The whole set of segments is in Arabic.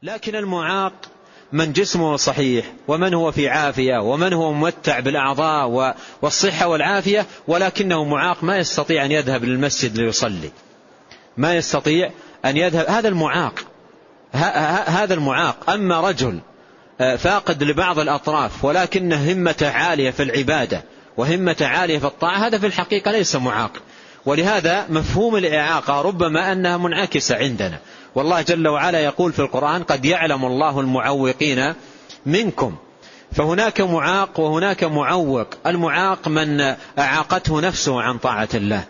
لكن المعاق من جسمه صحيح ومن هو في عافية ومن هو ممتع بالأعضاء والصحة والعافية، ولكنه معاق ما يستطيع أن يذهب للمسجد ليصلي، ما يستطيع أن يذهب، هذا المعاق، هذا المعاق. أما رجل فاقد لبعض الأطراف ولكنه همته عالية في العبادة وهمته عالية في الطاعة، هذا في الحقيقة ليس معاق. ولهذا مفهوم الإعاقة ربما أنها منعكسة عندنا، والله جل وعلا يقول في القرآن: قد يعلم الله المعوقين منكم. فهناك معاق وهناك معوق. المعاق من أعاقته نفسه عن طاعة الله،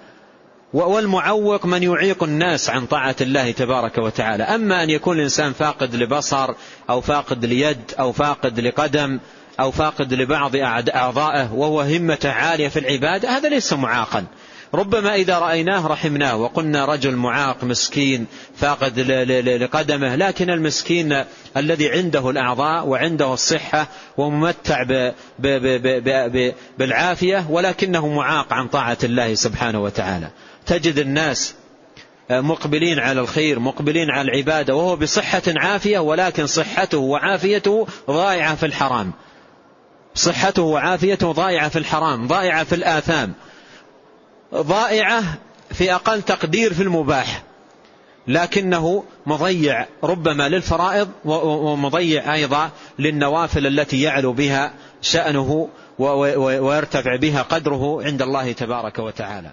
والمعوق من يعيق الناس عن طاعة الله تبارك وتعالى. أما أن يكون الإنسان فاقد لبصر أو فاقد ليد أو فاقد لقدم أو فاقد لبعض أعضائه وهو همته عالية في العبادة، هذا ليس معاقا. ربما إذا رأيناه رحمناه وقلنا رجل معاق مسكين فاقد لقدمه، لكن المسكين الذي عنده الأعضاء وعنده الصحة وممتع بالعافية ولكنه معاق عن طاعة الله سبحانه وتعالى. تجد الناس مقبلين على الخير مقبلين على العبادة وهو بصحة عافية، ولكن صحته وعافيته ضائعة في الحرام، صحته وعافيته ضائعة في الحرام، ضائعة في الآثام، ضائعة في أقل تقدير في المباح، لكنه مضيع ربما للفرائض ومضيع أيضا للنوافل التي يعلو بها شأنه ويرتفع بها قدره عند الله تبارك وتعالى.